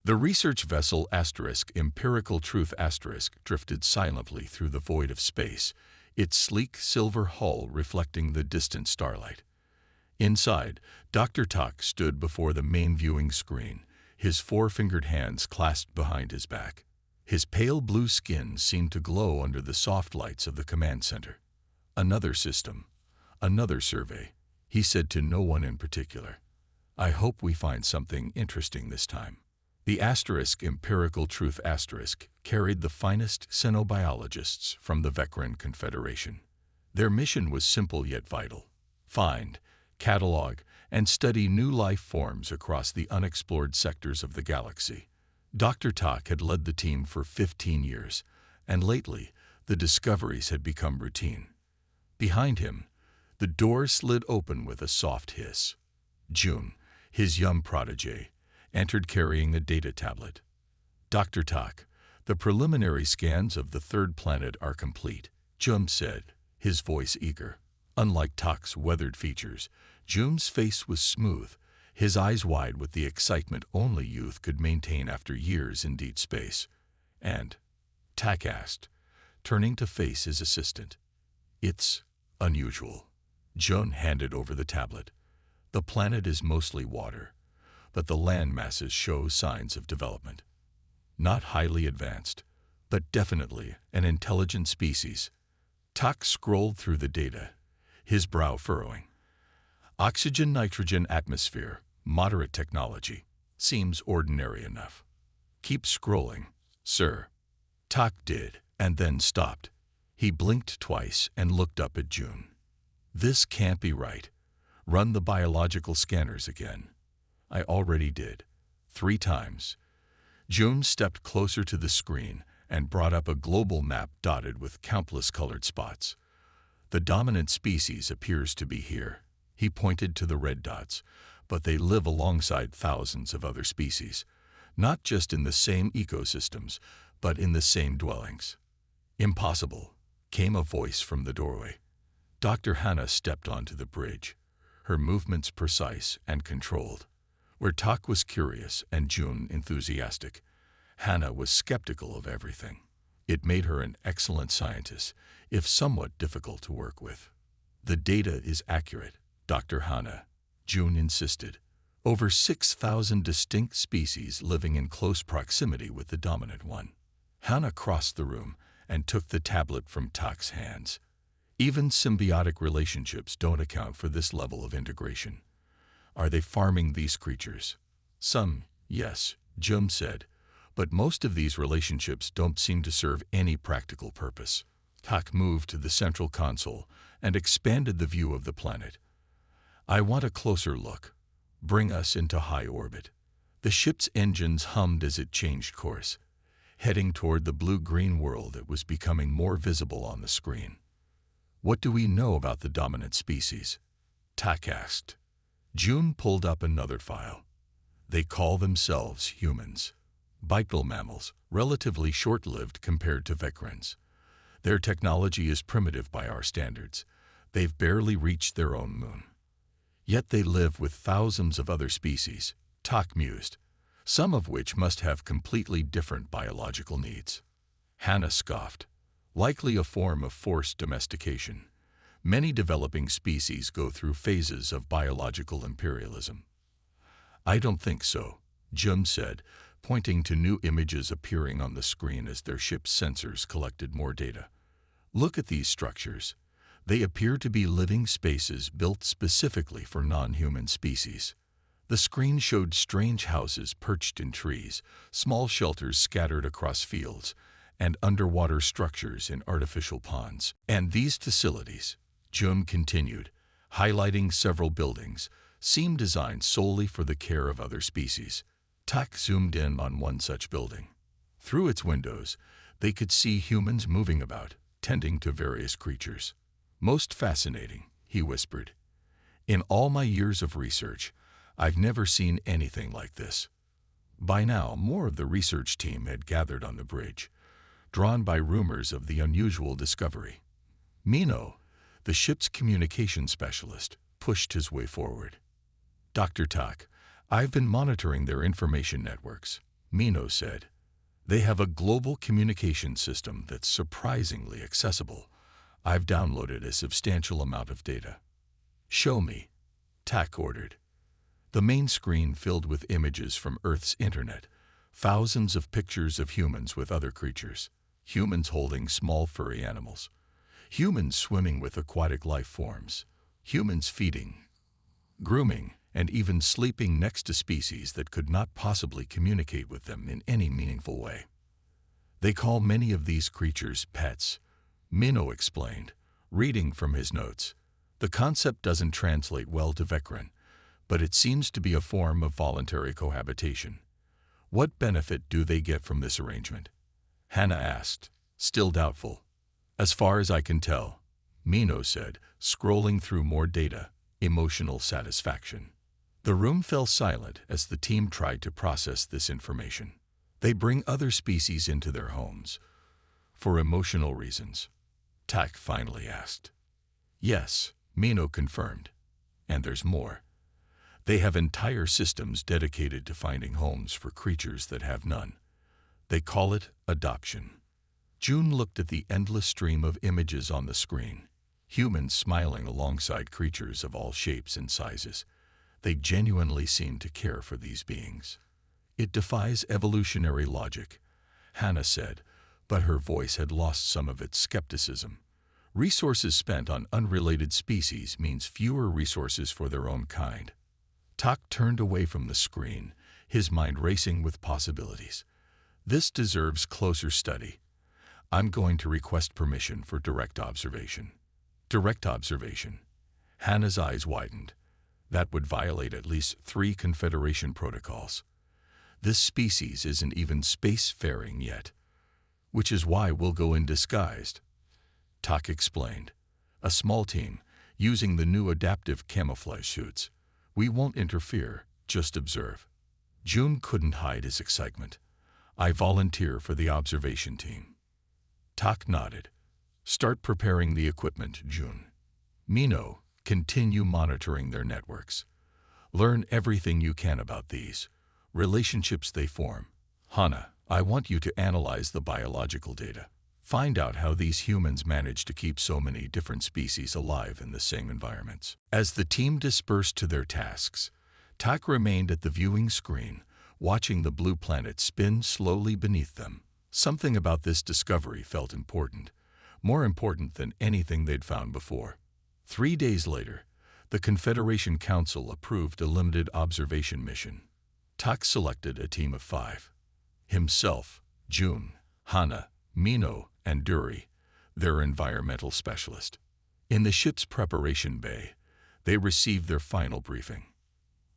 The research vessel Empirical Truth drifted silently through the void of space, its sleek silver hull reflecting the distant starlight. Inside, Dr. Tak stood before the main viewing screen, his four-fingered hands clasped behind his back. His pale blue skin seemed to glow under the soft lights of the command center. "Another system, another survey," he said to no one in particular. "I hope we find something interesting this time." The Empirical Truth carried the finest xenobiologists from the Vecran Confederation. Their mission was simple yet vital: find, catalog, and study new life forms across the unexplored sectors of the galaxy. Dr. Tak had led the team for 15 years, and lately, the discoveries had become routine. Behind him, the door slid open with a soft hiss. June, his young protege, entered carrying a data tablet. "Dr. Tak, the preliminary scans of the third planet are complete," June said, his voice eager. Unlike Tak's weathered features, June's face was smooth, his eyes wide with the excitement only youth could maintain after years in deep space. "And?" Tak asked, turning to face his assistant. "It's unusual." June handed over the tablet. "The planet is mostly water, but the land masses show signs of development. Not highly advanced, but definitely an intelligent species." Tak scrolled through the data, his brow furrowing. "Oxygen-nitrogen atmosphere, moderate technology. Seems ordinary enough." "Keep scrolling, sir." Tak did, and then stopped. He blinked twice and looked up at June. "This can't be right. Run the biological scanners again." "I already did. 3 times." June stepped closer to the screen and brought up a global map dotted with countless colored spots. "The dominant species appears to be here." He pointed to the red dots, "but they live alongside thousands of other species, not just in the same ecosystems, but in the same dwellings." "Impossible," came a voice from the doorway. Dr. Hannah stepped onto the bridge, her movements precise and controlled. Where Tak was curious and June enthusiastic, Hannah was skeptical of everything. It made her an excellent scientist, if somewhat difficult to work with. "The data is accurate, Dr. Hannah," June insisted. "Over 6,000 distinct species living in close proximity with the dominant one." Hannah crossed the room and took the tablet from Tak's hands. "Even symbiotic relationships don't account for this level of integration. Are they farming these creatures?" "Some, yes," Jum said, "but most of these relationships don't seem to serve any practical purpose." Tak moved to the central console and expanded the view of the planet. "I want a closer look. Bring us into high orbit." The ship's engines hummed as it changed course, heading toward the blue-green world that was becoming more visible on the screen. "What do we know about the dominant species?" Tak asked. June pulled up another file. "They call themselves humans. Bipedal mammals, relatively short-lived compared to Vecrans. Their technology is primitive by our standards. They've barely reached their own moon. Yet they live with thousands of other species," Tak mused, "some of which must have completely different biological needs." Hannah scoffed. "Likely a form of forced domestication. Many developing species go through phases of biological imperialism." "I don't think so," Jum said, pointing to new images appearing on the screen as their ship's sensors collected more data. "Look at these structures. They appear to be living spaces built specifically for non-human species." The screen showed strange houses perched in trees, small shelters scattered across fields, and underwater structures in artificial ponds. "And these facilities," Jum continued, highlighting several buildings, "seem designed solely for the care of other species." Tak zoomed in on one such building. Through its windows, they could see humans moving about, tending to various creatures. "Most fascinating," he whispered. "In all my years of research, I've never seen anything like this." By now, more of the research team had gathered on the bridge, drawn by rumors of the unusual discovery. Mino, the ship's communication specialist, pushed his way forward. "Dr. Tak, I've been monitoring their information networks. Mino said. They have a global communication system that's surprisingly accessible. I've downloaded a substantial amount of data. Show me, Tak ordered. The main screen filled with images from Earth's internet, thousands of pictures of humans with other creatures, humans holding small furry animals, humans swimming with aquatic life forms, humans feeding, grooming, and even sleeping next to species that could not possibly communicate with them in any meaningful way. They call many of these creatures pets, Mino explained, reading from his notes. The concept doesn't translate well to Vecran, but it seems to be a form of voluntary cohabitation. What benefit do they get from this arrangement? Hannah asked, still doubtful. As far as I can tell, Mino said, scrolling through more data, emotional satisfaction. The room fell silent as the team tried to process this information. They bring other species into their homes. For emotional reasons, Tak finally asked. Yes, Mino confirmed. And there's more. They have entire systems dedicated to finding homes for creatures that have none. They call it adoption. June looked at the endless stream of images on the screen, humans smiling alongside creatures of all shapes and sizes. They genuinely seem to care for these beings. It defies evolutionary logic, Hannah said, but her voice had lost some of its skepticism. Resources spent on unrelated species means fewer resources for their own kind. Tak turned away from the screen, his mind racing with possibilities. This deserves closer study. I'm going to request permission for direct observation. Direct observation. Hannah's eyes widened. That would violate at least 3 Confederation protocols. This species isn't even spacefaring yet, which is why we'll go in disguised. Tak explained. A small team, using the new adaptive camouflage suits. We won't interfere, just observe. June couldn't hide his excitement. I volunteer for the observation team. Tak nodded. Start preparing the equipment, June. Mino, continue monitoring their networks. Learn everything you can about these relationships they form. Hannah, I want you to analyze the biological data. Find out how these humans manage to keep so many different species alive in the same environments. As the team dispersed to their tasks, Tak remained at the viewing screen, watching the blue planet spin slowly beneath them. Something about this discovery felt important, more important than anything they'd found before. 3 days later, the Confederation Council approved a limited observation mission. Tak selected a team of 5. Himself, June, Hannah, Mino, and Duri, their environmental specialist. In the ship's preparation bay, they received their final briefing.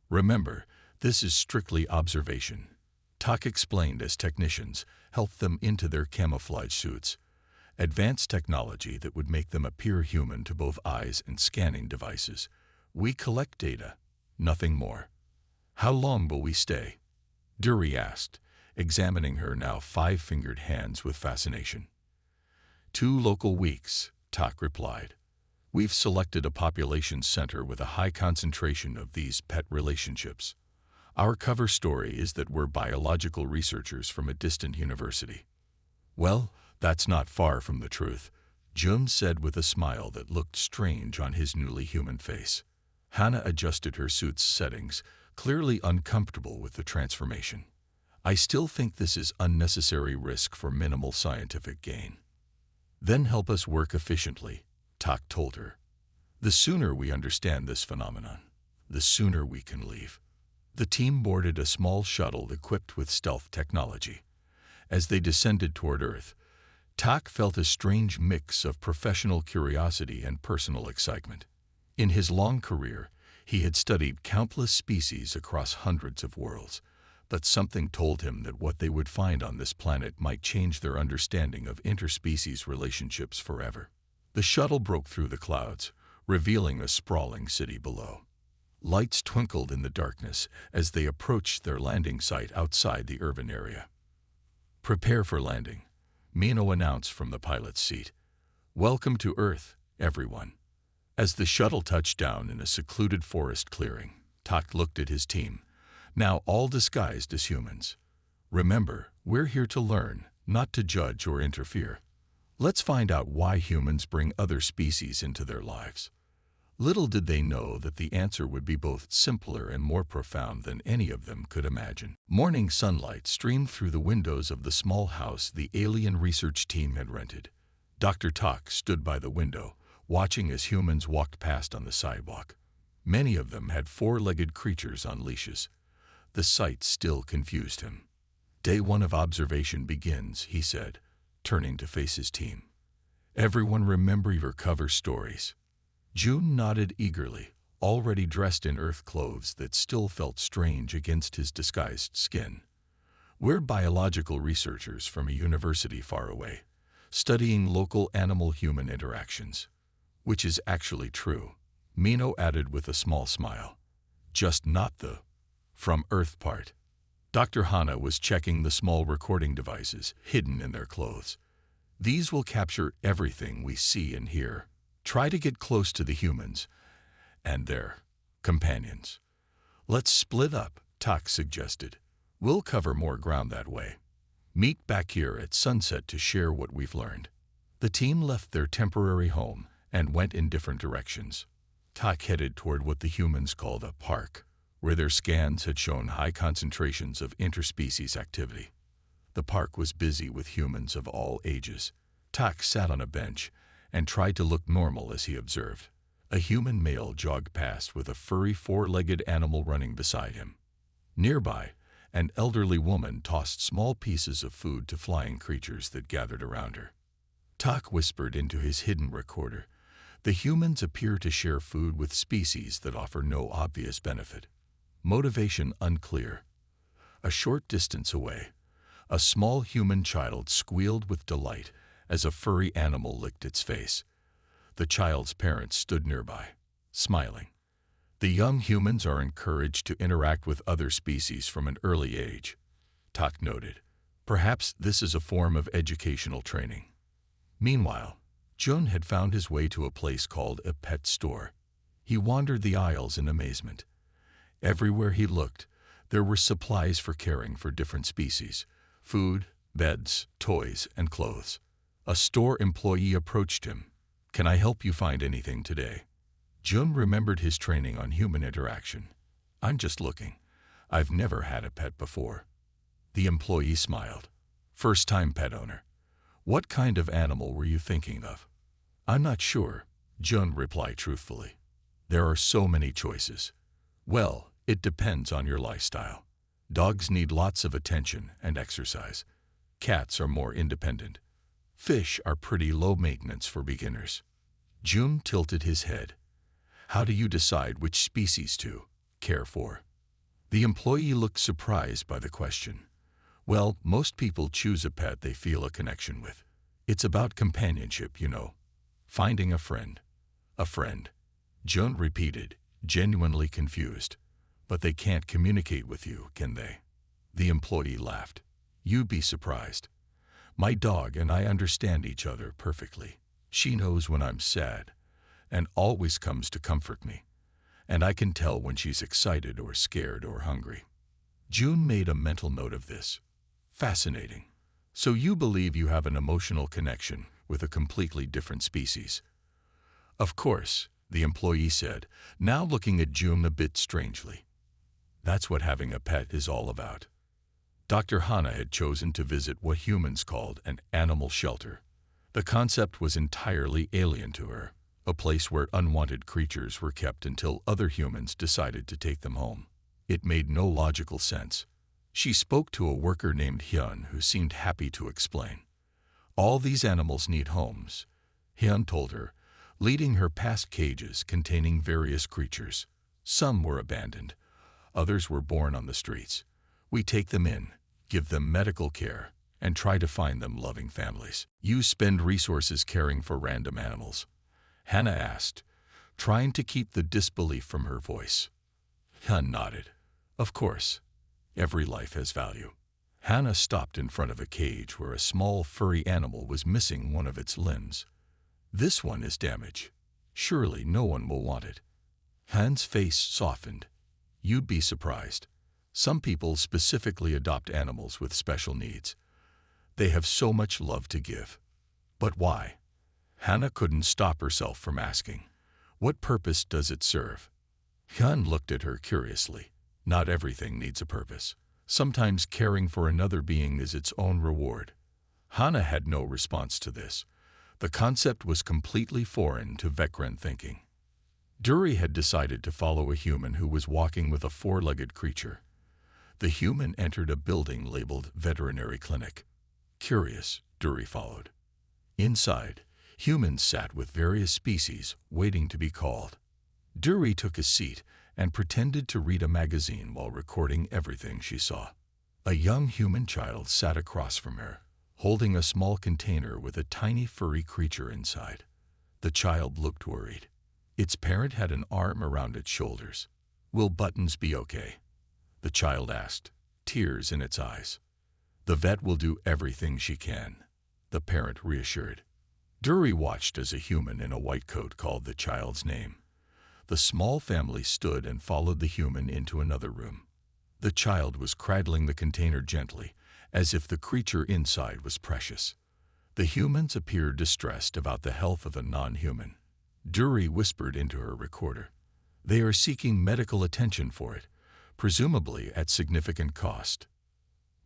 Remember, this is strictly observation. Tak explained as technicians helped them into their camouflage suits, advanced technology that would make them appear human to both eyes and scanning devices. We collect data, nothing more. How long will we stay? Duri asked, examining her now 5-fingered hands with fascination. 2 local weeks, Tak replied. We've selected a population center with a high concentration of these pet relationships. Our cover story is that we're biological researchers from a distant university. Well, that's not far from the truth, Jun said with a smile that looked strange on his newly human face. Hannah adjusted her suit's settings, clearly uncomfortable with the transformation. I still think this is unnecessary risk for minimal scientific gain. Then help us work efficiently, Tak told her. The sooner we understand this phenomenon, the sooner we can leave. The team boarded a small shuttle equipped with stealth technology. As they descended toward Earth, Tak felt a strange mix of professional curiosity and personal excitement. In his long career, he had studied countless species across hundreds of worlds, but something told him that what they would find on this planet might change their understanding of interspecies relationships forever. The shuttle broke through the clouds, revealing a sprawling city below. Lights twinkled in the darkness as they approached their landing site outside the urban area. Prepare for landing, Mino announced from the pilot's seat. Welcome to Earth, everyone. As the shuttle touched down in a secluded forest clearing, Tak looked at his team, now all disguised as humans. Remember, we're here to learn, not to judge or interfere. Let's find out why humans bring other species into their lives. Little did they know that the answer would be both simpler and more profound than any of them could imagine. Morning sunlight streamed through the windows of the small house the alien research team had rented. Dr. Tak stood by the window, watching as humans walked past on the sidewalk. Many of them had four-legged creatures on leashes. The sight still confused him. "Day one of observation begins," he said, turning to face his team. "Everyone remember your cover stories." June nodded eagerly, already dressed in earth clothes that still felt strange against his disguised skin. "We're biological researchers from a university far away, studying local animal-human interactions." "Which is actually true," Mino added with a small smile. "Just not the from Earth part." Dr. Hana was checking the small recording devices hidden in their clothes. "These will capture everything we see and hear. Try to get close to the humans and their companions." "Let's split up," Tak suggested. "We'll cover more ground that way. Meet back here at sunset to share what we've learned." The team left their temporary home and went in different directions. Tak headed toward what the humans called a park, where their scans had shown high concentrations of interspecies activity. The park was busy with humans of all ages. Tak sat on a bench and tried to look normal as he observed. A human male jogged past with a furry four-legged animal running beside him. Nearby, an elderly woman tossed small pieces of food to flying creatures that gathered around her. Tak whispered into his hidden recorder, "The humans appear to share food with species that offer no obvious benefit. Motivation unclear." A short distance away, a small human child squealed with delight as a furry animal licked its face. The child's parents stood nearby, smiling. "The young humans are encouraged to interact with other species from an early age," Tak noted. "Perhaps this is a form of educational training." Meanwhile, Jun had found his way to a place called a pet store. He wandered the aisles in amazement. Everywhere he looked, there were supplies for caring for different species: food, beds, toys, and clothes. A store employee approached him. "Can I help you find anything today?" Jun remembered his training on human interaction. "I'm just looking. I've never had a pet before." The employee smiled. "First-time pet owner. What kind of animal were you thinking of?" "I'm not sure," Jun replied truthfully. "There are so many choices." "Well, it depends on your lifestyle. Dogs need lots of attention and exercise. Cats are more independent. Fish are pretty low maintenance for beginners." Jun tilted his head. "How do you decide which species to care for?" The employee looked surprised by the question. "Well, most people choose a pet they feel a connection with. It's about companionship, you know. Finding a friend." "A friend," Jun repeated, genuinely confused. "But they can't communicate with you, can they?" The employee laughed. "You'd be surprised. My dog and I understand each other perfectly. She knows when I'm sad and always comes to comfort me. And I can tell when she's excited or scared or hungry." June made a mental note of this. "Fascinating. So you believe you have an emotional connection with a completely different species?" "Of course," the employee said, now looking at June a bit strangely. "That's what having a pet is all about." Dr. Hana had chosen to visit what humans called an animal shelter. The concept was entirely alien to her, a place where unwanted creatures were kept until other humans decided to take them home. It made no logical sense. She spoke to a worker named Hyun who seemed happy to explain. "All these animals need homes," Hyun told her, leading her past cages containing various creatures. Some were abandoned. Others were born on the streets. "We take them in, give them medical care, and try to find them loving families." "You spend resources caring for random animals?" Hannah asked, trying to keep the disbelief from her voice. Hyun nodded. "Of course. Every life has value." Hannah stopped in front of a cage where a small furry animal was missing one of its limbs. "This one is damaged. Surely no one will want it." Han's face softened. "You'd be surprised. Some people specifically adopt animals with special needs. They have so much love to give. But why? Hannah couldn't stop herself from asking, what purpose does it serve? Hyun looked at her curiously. Not everything needs a purpose. Sometimes caring for another being is its own reward. Hannah had no response to this. The concept was completely foreign to Vekran thinking. Duri had decided to follow a human who was walking with a four-legged creature. The human entered a building labeled Veterinary Clinic. Curious, Duri followed. Inside, humans sat with various species, waiting to be called. Duri took a seat and pretended to read a magazine while recording everything she saw. A young human child sat across from her, holding a small container with a tiny furry creature inside. The child looked worried. Its parent had an arm around its shoulders. "Will Buttons be okay?" the child asked, tears in its eyes. "The vet will do everything she can," the parent reassured. Duri watched as a human in a white coat called the child's name. The small family stood and followed the human into another room. The child was cradling the container gently, as if the creature inside was precious. The humans appeared distressed about the health of a non-human. Duri whispered into her recorder. "They are seeking medical attention for it, presumably at significant cost."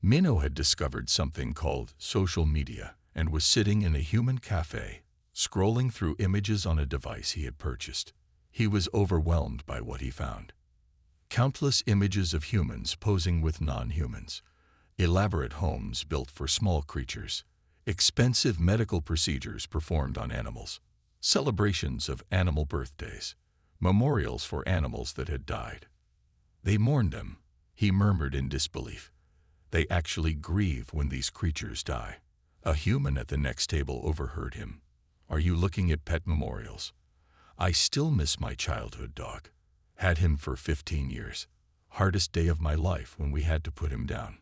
Minho had discovered something called social media and was sitting in a human cafe, scrolling through images on a device he had purchased. He was overwhelmed by what he found. Countless images of humans posing with non-humans, elaborate homes built for small creatures, expensive medical procedures performed on animals, celebrations of animal birthdays, memorials for animals that had died. They mourned them, he murmured in disbelief. They actually grieve when these creatures die. A human at the next table overheard him. "Are you looking at pet memorials? I still miss my childhood dog. Had him for 15 years. Hardest day of my life when we had to put him down."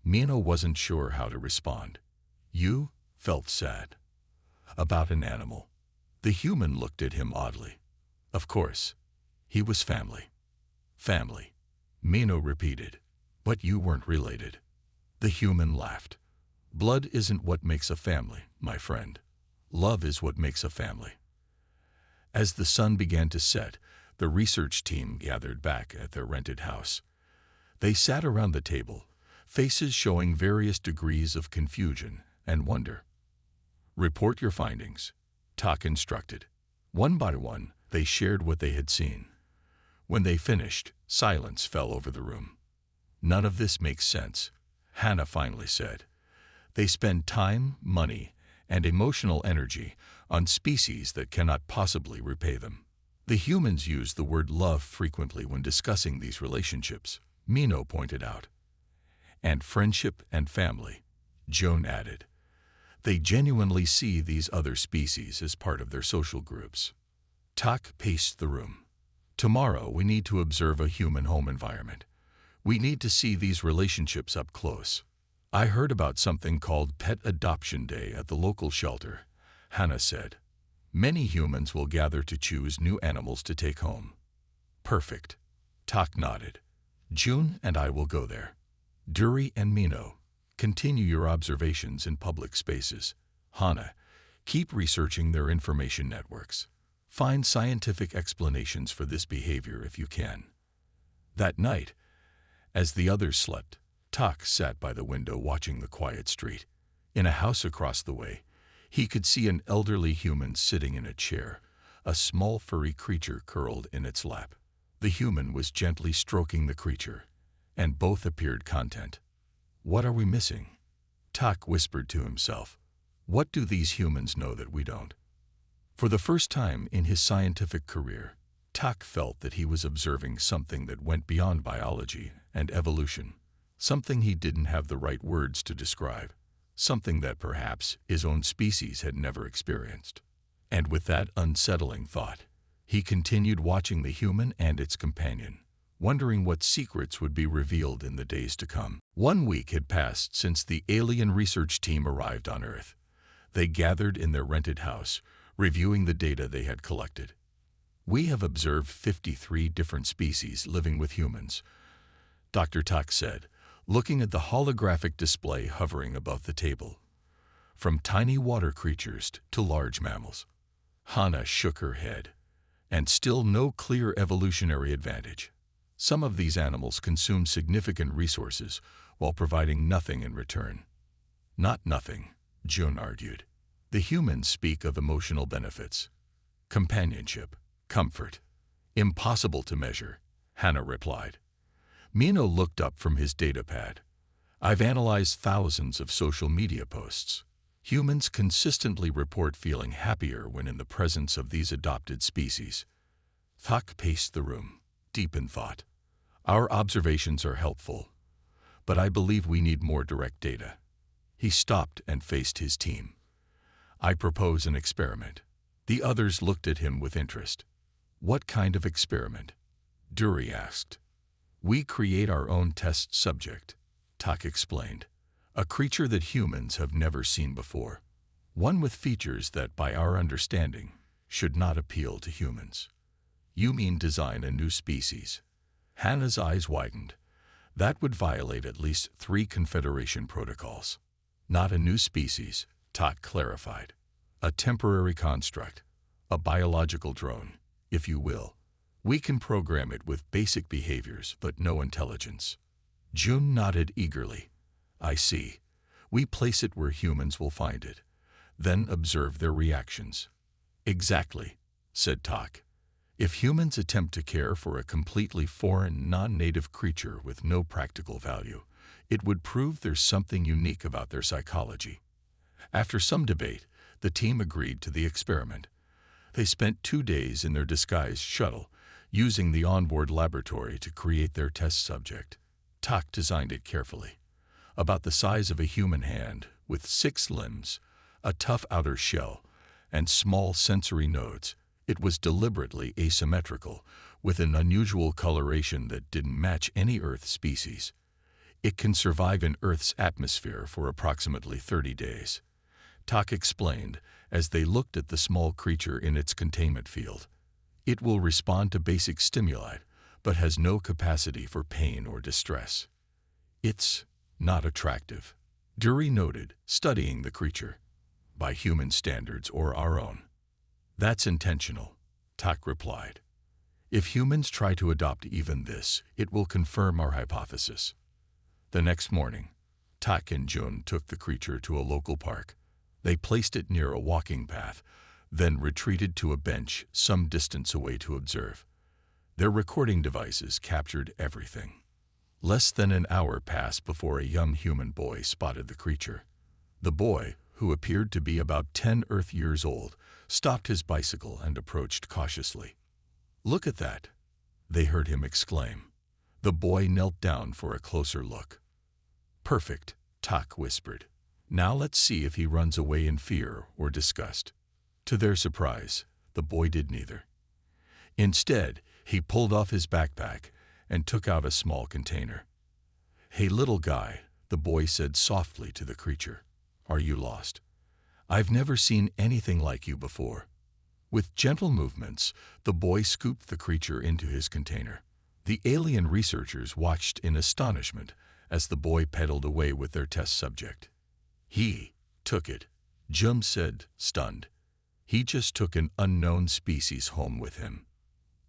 Minho wasn't sure how to respond. "You felt sad about an animal." The human looked at him oddly. Of course, he was family. "Family," Minho repeated. "But you weren't related." The human laughed. "Blood isn't what makes a family, my friend. Love is what makes a family." As the sun began to set, the research team gathered back at their rented house. They sat around the table, faces showing various degrees of confusion and wonder. "Report your findings," Tak instructed. One by one, they shared what they had seen. When they finished, silence fell over the room. "None of this makes sense," Hannah finally said. "They spend time, money, and emotional energy on species that cannot possibly repay them." The humans use the word love frequently when discussing these relationships, Minho pointed out. "And friendship and family," Joan added. "They genuinely see these other species as part of their social groups." Tak paced the room. "Tomorrow we need to observe a human home environment. We need to see these relationships up close. I heard about something called Pet Adoption Day at the local shelter," Hannah said. "Many humans will gather to choose new animals to take home." "Perfect," Tak nodded. "June and I will go there. Duri and Minho, continue your observations in public spaces. Hannah, keep researching their information networks. Find scientific explanations for this behavior if you can." That night, as the others slept, Tak sat by the window watching the quiet street. In a house across the way, he could see an elderly human sitting in a chair, a small furry creature curled in its lap. The human was gently stroking the creature, and both appeared content. "What are we missing?" Tak whispered to himself. "What do these humans know that we don't?" For the first time in his scientific career, Tak felt that he was observing something that went beyond biology and evolution, something he didn't have the right words to describe, something that perhaps his own species had never experienced. And with that unsettling thought, he continued watching the human and its companion, wondering what secrets would be revealed in the days to come. 1 week had passed since the alien research team arrived on Earth. They gathered in their rented house, reviewing the data they had collected. "We have observed 53 different species living with humans. Dr. Tak said, looking at the holographic display hovering above the table. From tiny water creatures to large mammals. Hana shook her head. And still no clear evolutionary advantage. Some of these animals consume significant resources while providing nothing in return. Not nothing, Jun argued. The humans speak of emotional benefits. Companionship, comfort. Impossible to measure, Hana replied. Mino looked up from his datapad. I've analyzed thousands of social media posts. Humans consistently report feeling happier when in the presence of these adopted species. Tak paced the room, deep in thought. Our observations are helpful, but I believe we need more direct data. He stopped and faced his team. I propose an experiment. The others looked at him with interest. What kind of experiment? Dury asked. We create our own test subject, Tak explained. A creature that humans have never seen before. One with features that, by our understanding, should not appeal to humans. You mean design a new species? Hana's eyes widened. That would violate at least 3 Confederation protocols. Not a new species, Tak clarified. A temporary construct. A biological drone, if you will. We can program it with basic behaviors but no intelligence. Jun nodded eagerly. I see. We place it where humans will find it, then observe their reactions. Exactly, said Tak. If humans attempt to care for a completely foreign, non-native creature with no practical value, it would prove there's something unique about their psychology. After some debate, the team agreed to the experiment. They spent 2 days in their disguised shuttle, using the onboard laboratory to create their test subject. Tak designed it carefully. About the size of a human hand, with 6 limbs, a tough outer shell, and small sensory nodes, it was deliberately asymmetrical, with an unusual coloration that didn't match any Earth species. It can survive in Earth's atmosphere for approximately 30 days. Tak explained as they looked at the small creature in its containment field. It will respond to basic stimuli, but has no capacity for pain or distress. It's not attractive, Dury noted, studying the creature. By human standards or our own. That's intentional, Tak replied. If humans try to adopt even this, it will confirm our hypothesis. The next morning, Tak and Jun took the creature to a local park. They placed it near a walking path, then retreated to a bench some distance away to observe. Their recording devices captured everything. Less than an hour passed before a young human boy spotted the creature. The boy, who appeared to be about 10 Earth years old, stopped his bicycle and approached cautiously. Look at that, they heard him exclaim. The boy knelt down for a closer look. Perfect, Tak whispered. Now let's see if he runs away in fear or disgust. To their surprise, the boy did neither. Instead, he pulled off his backpack and took out a small container. Hey little guy, the boy said softly to the creature. Are you lost? I've never seen anything like you before. With gentle movements, the boy scooped the creature into his container. The alien researchers watched in astonishment as the boy pedaled away with their test subject. He took it, Jum said, stunned. He just took an unknown species home with him.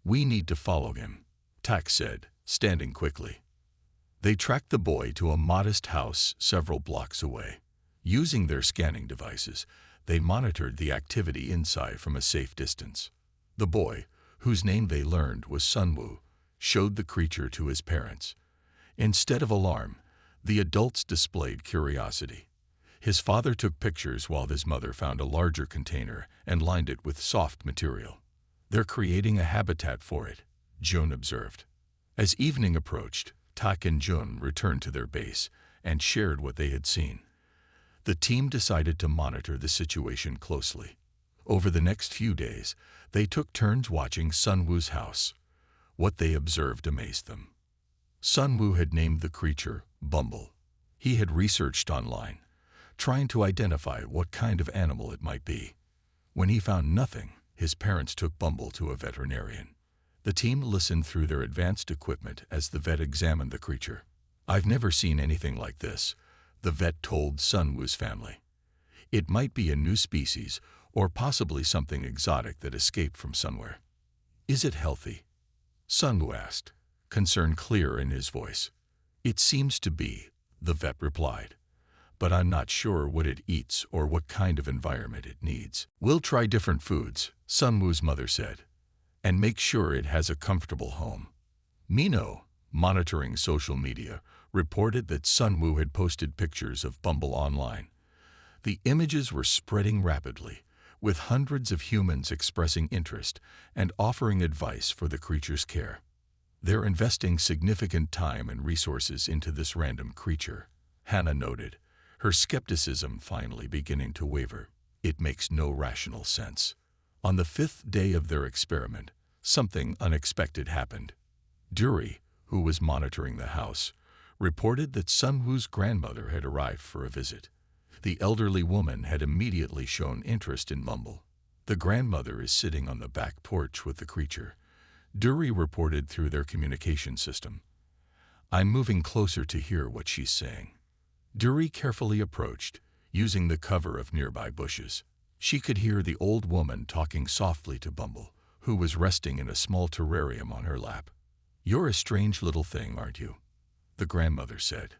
We need to follow him, Tak said, standing quickly. They tracked the boy to a modest house several blocks away. Using their scanning devices, they monitored the activity inside from a safe distance. The boy, whose name they learned was Sunwoo, showed the creature to his parents. Instead of alarm, the adults displayed curiosity. His father took pictures while his mother found a larger container and lined it with soft material. They're creating a habitat for it, Jun observed. As evening approached, Tak and Jun returned to their base and shared what they had seen. The team decided to monitor the situation closely. Over the next few days, they took turns watching Sunwoo's house. What they observed amazed them. Sunwoo had named the creature Bumble. He had researched online, trying to identify what kind of animal it might be. When he found nothing, his parents took Bumble to a veterinarian. The team listened through their advanced equipment as the vet examined the creature. "I've never seen anything like this," the vet told Sunwoo's family. "It might be a new species or possibly something exotic that escaped from somewhere." "Is it healthy?" Sunwoo asked, concern clear in his voice. "It seems to be," the vet replied, "but I'm not sure what it eats or what kind of environment it needs." "We'll try different foods," Sunwoo's mother said, "and make sure it has a comfortable home." Mino, monitoring social media, reported that Sunwoo had posted pictures of Bumble online. The images were spreading rapidly, with hundreds of humans expressing interest and offering advice for the creature's care. "They're investing significant time and resources into this random creature," Hannah noted, her skepticism finally beginning to waver. "It makes no rational sense." On the 5th day of their experiment, something unexpected happened. Dury, who was monitoring the house, reported that Sunwoo's grandmother had arrived for a visit. The elderly woman had immediately shown interest in Bumble. "The grandmother is sitting on the back porch with the creature," Dury reported through their communication system. "I'm moving closer to hear what she's saying." Dury carefully approached, using the cover of nearby bushes. She could hear the old woman talking softly to Bumble, who was resting in a small terrarium on her lap. "You're a strange little thing, aren't you?" the grandmother said.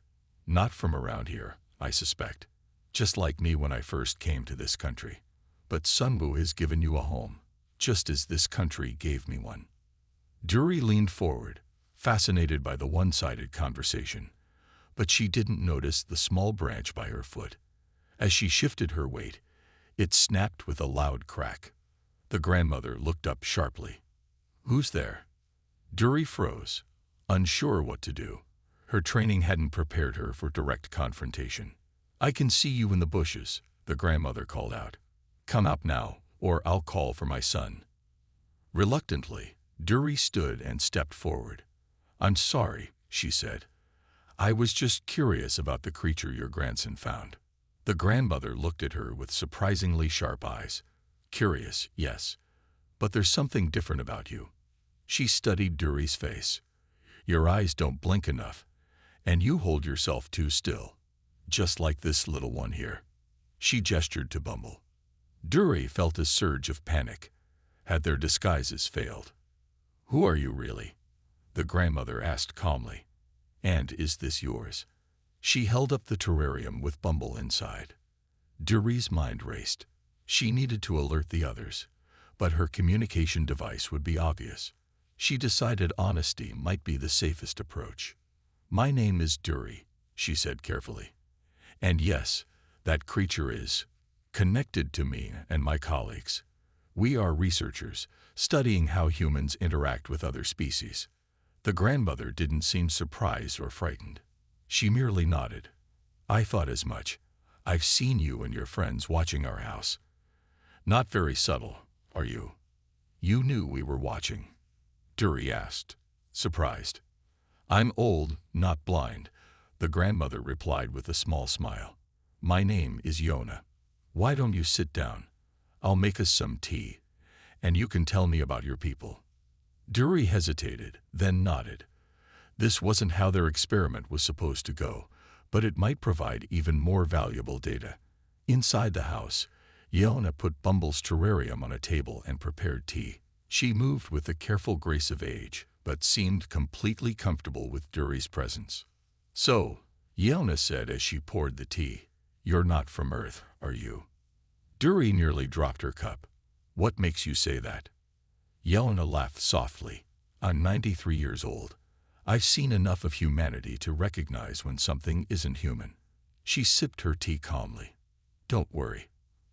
"Not from around here, I suspect. Just like me when I first came to this country. But Sunwoo has given you a home, just as this country gave me one." Dury leaned forward, fascinated by the one-sided conversation, but she didn't notice the small branch by her foot. As she shifted her weight, it snapped with a loud crack. The grandmother looked up sharply. "Who's there?" Dury froze, unsure what to do. Her training hadn't prepared her for direct confrontation. "I can see you in the bushes," the grandmother called out. "Come out now, or I'll call for my son." Reluctantly, Dury stood and stepped forward. "I'm sorry," she said. "I was just curious about the creature your grandson found." The grandmother looked at her with surprisingly sharp eyes. "Curious, yes. But there's something different about you." She studied Dury's face. "Your eyes don't blink enough, and you hold yourself too still. Just like this little one here." She gestured to Bumble. Dury felt a surge of panic. Had their disguises failed? "Who are you really?" the grandmother asked calmly. "And is this yours?" She held up the terrarium with Bumble inside. Dury's mind raced. She needed to alert the others, but her communication device would be obvious. She decided honesty might be the safest approach. "My name is Dury," she said carefully. "And yes, that creature is connected to me and my colleagues. We are researchers, studying how humans interact with other species." The grandmother didn't seem surprised or frightened. She merely nodded. "I thought as much. I've seen you and your friends watching our house." "Not very subtle, are you?" "You knew we were watching?" Dury asked, surprised. "I'm old, not blind," the grandmother replied with a small smile. "My name is Yona. Why don't you sit down? I'll make us some tea, and you can tell me about your people." Dury hesitated, then nodded. This wasn't how their experiment was supposed to go, but it might provide even more valuable data. Inside the house, Yona put Bumble's terrarium on a table and prepared tea. She moved with the careful grace of age, but seemed completely comfortable with Dury's presence. "So," Yona said as she poured the tea, "you're not from Earth, are you?" Dury nearly dropped her cup. "What makes you say that?" Yona laughed softly. "I'm 93 years old. I've seen enough of humanity to recognize when something isn't human." She sipped her tea calmly. "Don't worry.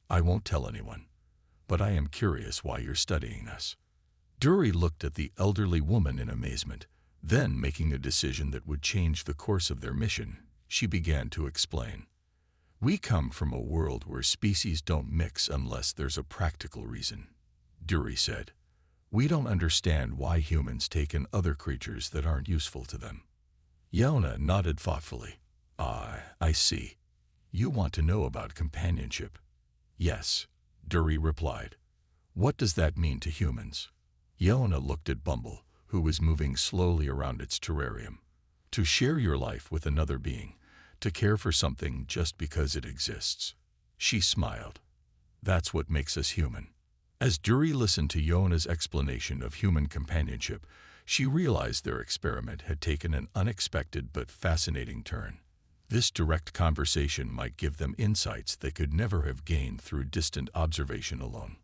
I won't tell anyone. But I am curious why you're studying us." Dury looked at the elderly woman in amazement. Then, making a decision that would change the course of their mission, she began to explain. "We come from a world where species don't mix unless there's a practical reason," Dury said. "We don't understand why humans take in other creatures that aren't useful to them." Yona nodded thoughtfully. "Ah, I see. You want to know about companionship." "Yes," Dury replied. "What does that mean to humans?" Yona looked at Bumble, who was moving slowly around its terrarium. To share your life with another being, to care for something just because it exists. She smiled. That's what makes us human. As Dury listened to Yona's explanation of human companionship, she realized their experiment had taken an unexpected but fascinating turn. This direct conversation might give them insights they could never have gained through distant observation alone.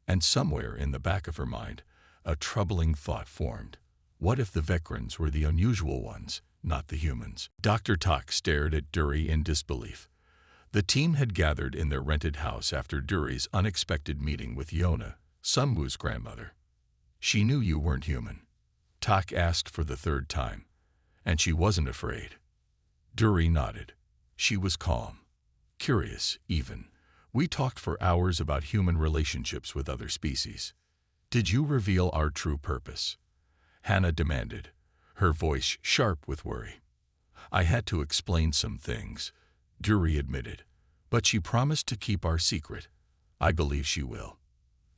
And somewhere in the back of her mind, a troubling thought formed. What if the Vekrans were the unusual ones, not the humans? Dr. Tak stared at Dury in disbelief. The team had gathered in their rented house after Dury's unexpected meeting with Yona, Sumwoo's grandmother. She knew you weren't human. Tak asked for the third time. And she wasn't afraid. Dury nodded. She was calm. Curious, even. We talked for hours about human relationships with other species. Did you reveal our true purpose? Hannah demanded, her voice sharp with worry. I had to explain some things, Dury admitted, but she promised to keep our secret. I believe she will.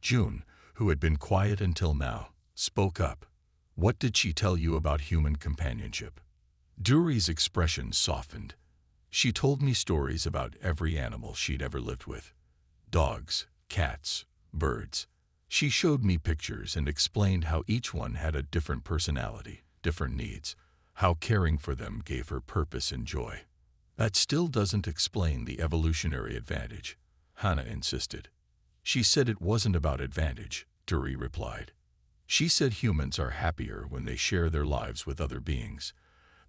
June, who had been quiet until now, spoke up. What did she tell you about human companionship? Dury's expression softened. She told me stories about every animal she'd ever lived with. Dogs, cats, birds. She showed me pictures and explained how each one had a different personality, different needs, how caring for them gave her purpose and joy. That still doesn't explain the evolutionary advantage, Hannah insisted. She said it wasn't about advantage, Dury replied. She said humans are happier when they share their lives with other beings.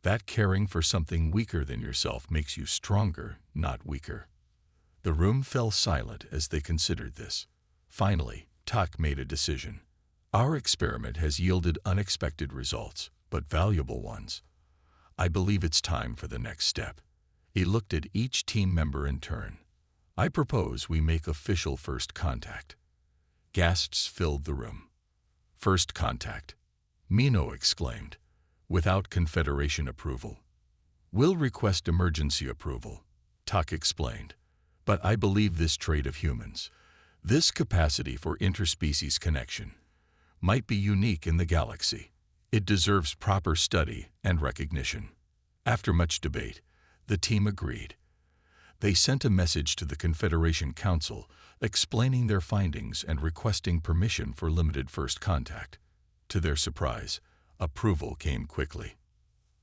That caring for something weaker than yourself makes you stronger, not weaker. The room fell silent as they considered this. Finally, Tak made a decision. Our experiment has yielded unexpected results, but valuable ones. I believe it's time for the next step. He looked at each team member in turn. I propose we make official first contact. Gasps filled the room. First contact, Mino exclaimed, without Confederation approval. We'll request emergency approval, Tak explained. But I believe this trait of humans, this capacity for interspecies connection, might be unique in the galaxy. It deserves proper study and recognition. After much debate, the team agreed. They sent a message to the Confederation Council explaining their findings and requesting permission for limited first contact. To their surprise, approval came quickly.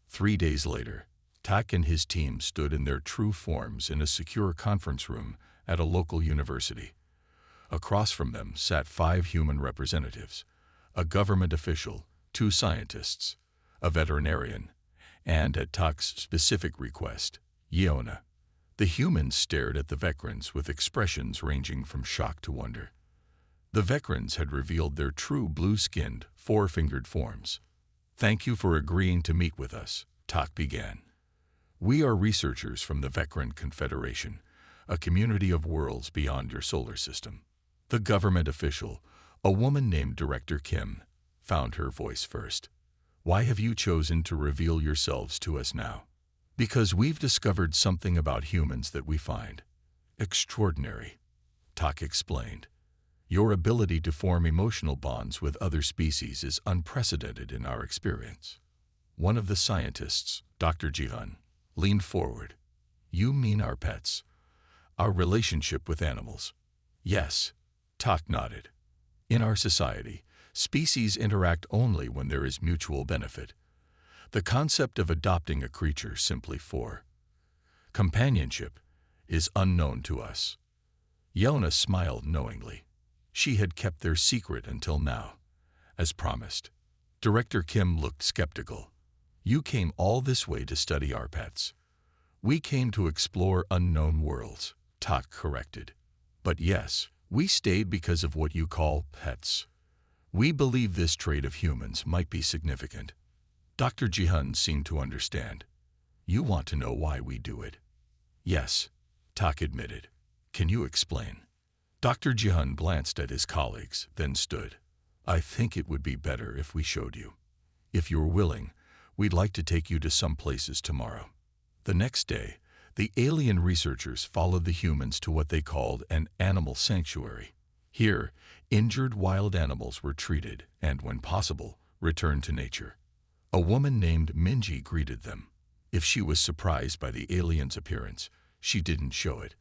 3 days later, Tak and his team stood in their true forms in a secure conference room at a local university. Across from them sat 5 human representatives, a government official, 2 scientists, a veterinarian, and, at Tak's specific request, Yona. The humans stared at the Vekrans with expressions ranging from shock to wonder. The Vekrans had revealed their true blue-skinned, 4-fingered forms. Thank you for agreeing to meet with us, Tak began. We are researchers from the Vekran Confederation, a community of worlds beyond your solar system. The government official, a woman named Director Kim, found her voice first. Why have you chosen to reveal yourselves to us now? Because we've discovered something about humans that we find extraordinary, Tak explained. Your ability to form emotional bonds with other species is unprecedented in our experience. One of the scientists, Dr. Jihan, leaned forward. You mean our pets? Our relationship with animals? Yes, Tak nodded. In our society, species interact only when there is mutual benefit. The concept of adopting a creature simply for companionship is unknown to us. Yona smiled knowingly. She had kept their secret until now, as promised. Director Kim looked skeptical. You came all this way to study our pets. We came to explore unknown worlds, Tak corrected. But yes, we stayed because of what you call pets. We believe this trait of humans might be significant. Dr. Jihan seemed to understand. You want to know why we do it? Yes, Tak admitted. Can you explain? Dr. Jihan glanced at his colleagues, then stood. I think it would be better if we showed you. If you're willing, we'd like to take you to some places tomorrow. The next day, the alien researchers followed the humans to what they called an animal sanctuary. Here, injured wild animals were treated and, when possible, returned to nature. A woman named Minji greeted them. If she was surprised by the aliens' appearance, she didn't show it.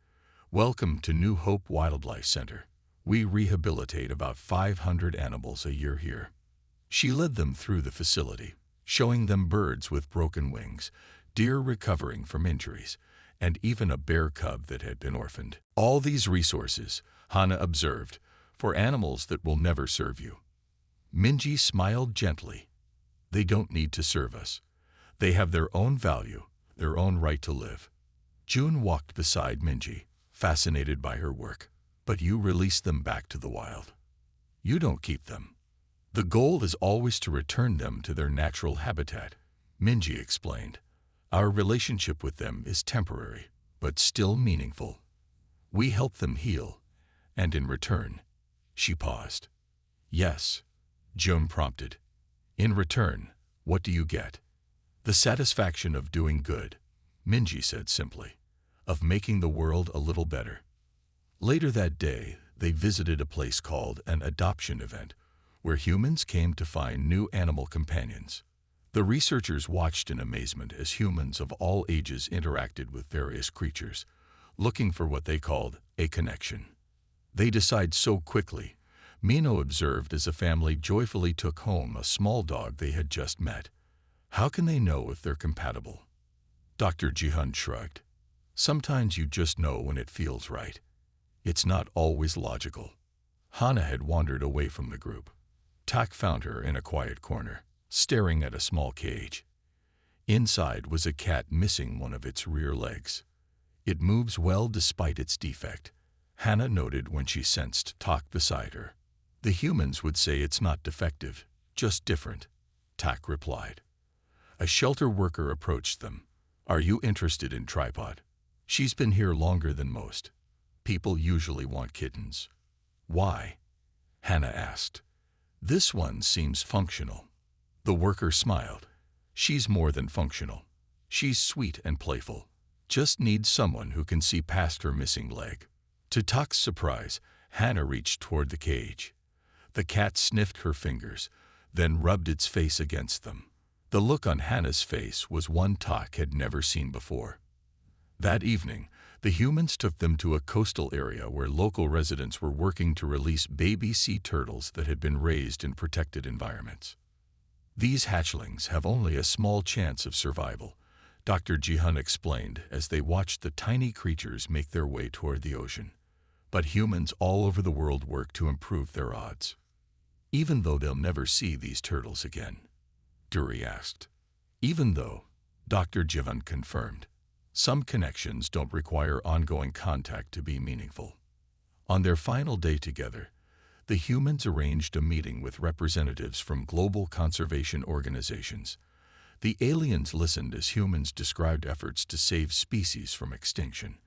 "Welcome to New Hope Wildlife Center. We rehabilitate about 500 animals a year here." She led them through the facility, showing them birds with broken wings, deer recovering from injuries, and even a bear cub that had been orphaned. All these resources, Hana observed, for animals that will never serve you. Minji smiled gently. They don't need to serve us. They have their own value, their own right to live. June walked beside Minji, fascinated by her work. But you release them back to the wild. You don't keep them. The goal is always to return them to their natural habitat, Minji explained. Our relationship with them is temporary, but still meaningful. We help them heal, and in return, she paused. Yes, Joan prompted. In return, what do you get? The satisfaction of doing good, Minji said simply, of making the world a little better. Later that day, they visited a place called an adoption event, where humans came to find new animal companions. The researchers watched in amazement as humans of all ages interacted with various creatures, looking for what they called a connection. They decide so quickly, Mino observed as a family joyfully took home a small dog they had just met. How can they know if they're compatible? Dr. Jihan shrugged. Sometimes you just know when it feels right. It's not always logical. Hana had wandered away from the group. Tak found her in a quiet corner, staring at a small cage. Inside was a cat missing one of its rear legs. It moves well despite its defect, Hana noted when she sensed Tak beside her. The humans would say it's not defective, just different, Tak replied. A shelter worker approached them. Are you interested in Tripod? She's been here longer than most. People usually want kittens. Why? Hana asked. This one seems functional. The worker smiled. She's more than functional. She's sweet and playful. Just needs someone who can see past her missing leg. To Tak's surprise, Hana reached toward the cage. The cat sniffed her fingers, then rubbed its face against them. The look on Hana's face was one Tak had never seen before. That evening, the humans took them to a coastal area where local residents were working to release baby sea turtles that had been raised in protected environments. These hatchlings have only a small chance of survival, Dr. Jihan explained as they watched the tiny creatures make their way toward the ocean. But humans all over the world work to improve their odds. Even though they'll never see these turtles again, Duri asked. Even though, Dr. Jihan confirmed. Some connections don't require ongoing contact to be meaningful. On their final day together, the humans arranged a meeting with representatives from global conservation organizations. The aliens listened as humans described efforts to save species from extinction.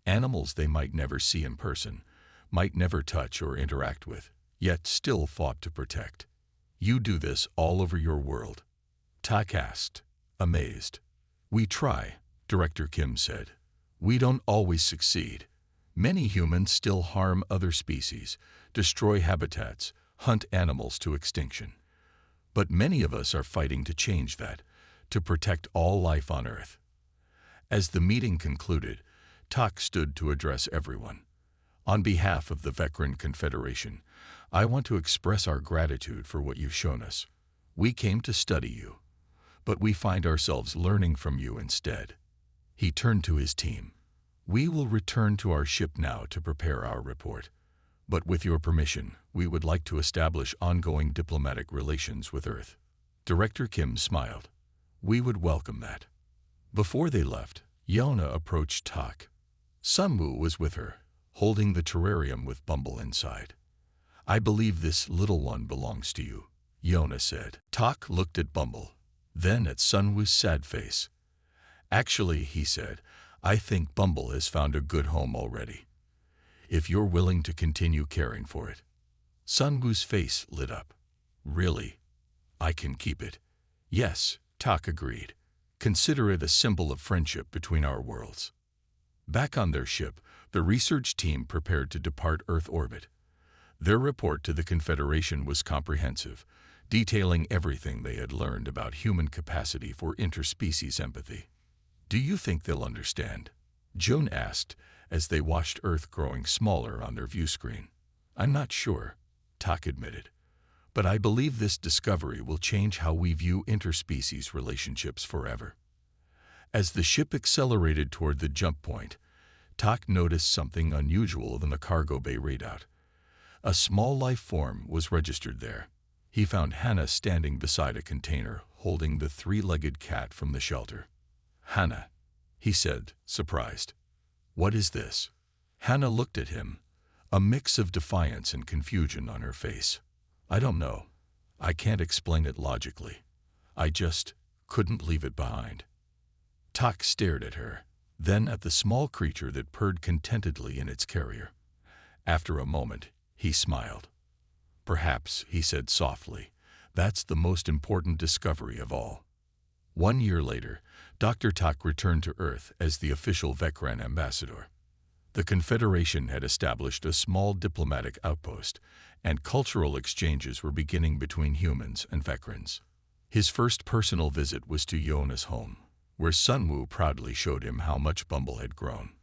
Animals they might never see in person, might never touch or interact with, yet still fought to protect. You do this all over your world? Tak asked, amazed. We try, Director Kim said. We don't always succeed. Many humans still harm other species, destroy habitats, hunt animals to extinction. But many of us are fighting to change that, to protect all life on Earth. As the meeting concluded, Tak stood to address everyone. On behalf of the Vekran Confederation, I want to express our gratitude for what you've shown us. We came to study you, but we find ourselves learning from you instead. He turned to his team. We will return to our ship now to prepare our report. But with your permission, we would like to establish ongoing diplomatic relations with Earth. Director Kim smiled. We would welcome that. Before they left, Yona approached Tak. Sunwoo was with her, holding the terrarium with Bumble inside. I believe this little one belongs to you, Yona said. Tak looked at Bumble, then at Sunwoo's sad face. Actually, he said, I think Bumble has found a good home already. If you're willing to continue caring for it. Sunwoo's face lit up. Really? I can keep it. Yes, Tak agreed. Consider it a symbol of friendship between our worlds. Back on their ship, the research team prepared to depart Earth orbit. Their report to the Confederation was comprehensive, detailing everything they had learned about human capacity for interspecies empathy. "Do you think they'll understand?" Joan asked as they watched Earth growing smaller on their view screen. "I'm not sure," Tak admitted, "but I believe this discovery will change how we view interspecies relationships forever." As the ship accelerated toward the jump point, Tak noticed something unusual in the cargo bay readout. A small life form was registered there. He found Hannah standing beside a container holding the three-legged cat from the shelter. "Hannah," he said, surprised. "What is this?" Hannah looked at him, a mix of defiance and confusion on her face. "I don't know. I can't explain it logically. I just couldn't leave it behind." Tak stared at her, then at the small creature that purred contentedly in its carrier. After a moment, he smiled. "Perhaps," he said softly, "that's the most important discovery of all." 1 year later, Dr. Tak returned to Earth as the official Vecran ambassador. The Confederation had established a small diplomatic outpost, and cultural exchanges were beginning between humans and Vecrans. His first personal visit was to Yona's home, where Sunwoo proudly showed him how much Bumble had grown.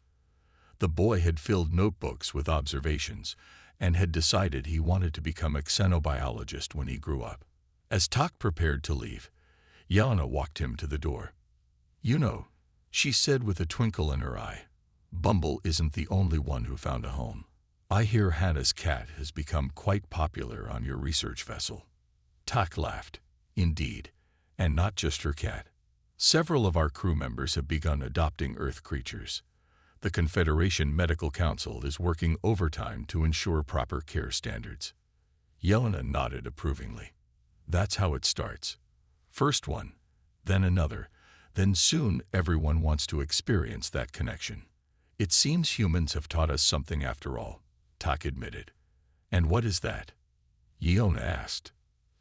The boy had filled notebooks with observations and had decided he wanted to become a xenobiologist when he grew up. As Tak prepared to leave, Yona walked him to the door. "You know," she said with a twinkle in her eye, "Bumble isn't the only one who found a home. I hear Hannah's cat has become quite popular on your research vessel." Tak laughed. "Indeed, and not just her cat. Several of our crew members have begun adopting Earth creatures. The Confederation Medical Council is working overtime to ensure proper care standards." Yona nodded approvingly. "That's how it starts. First one, then another, then soon everyone wants to experience that connection. It seems humans have taught us something after all," Tak admitted. "And what is that?" Yona asked.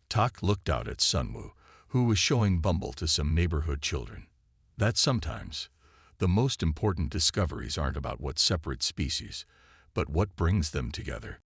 Tak looked out at Sunwoo, who was showing Bumble to some neighborhood children. "That sometimes the most important discoveries aren't about what separates species, but what brings them together."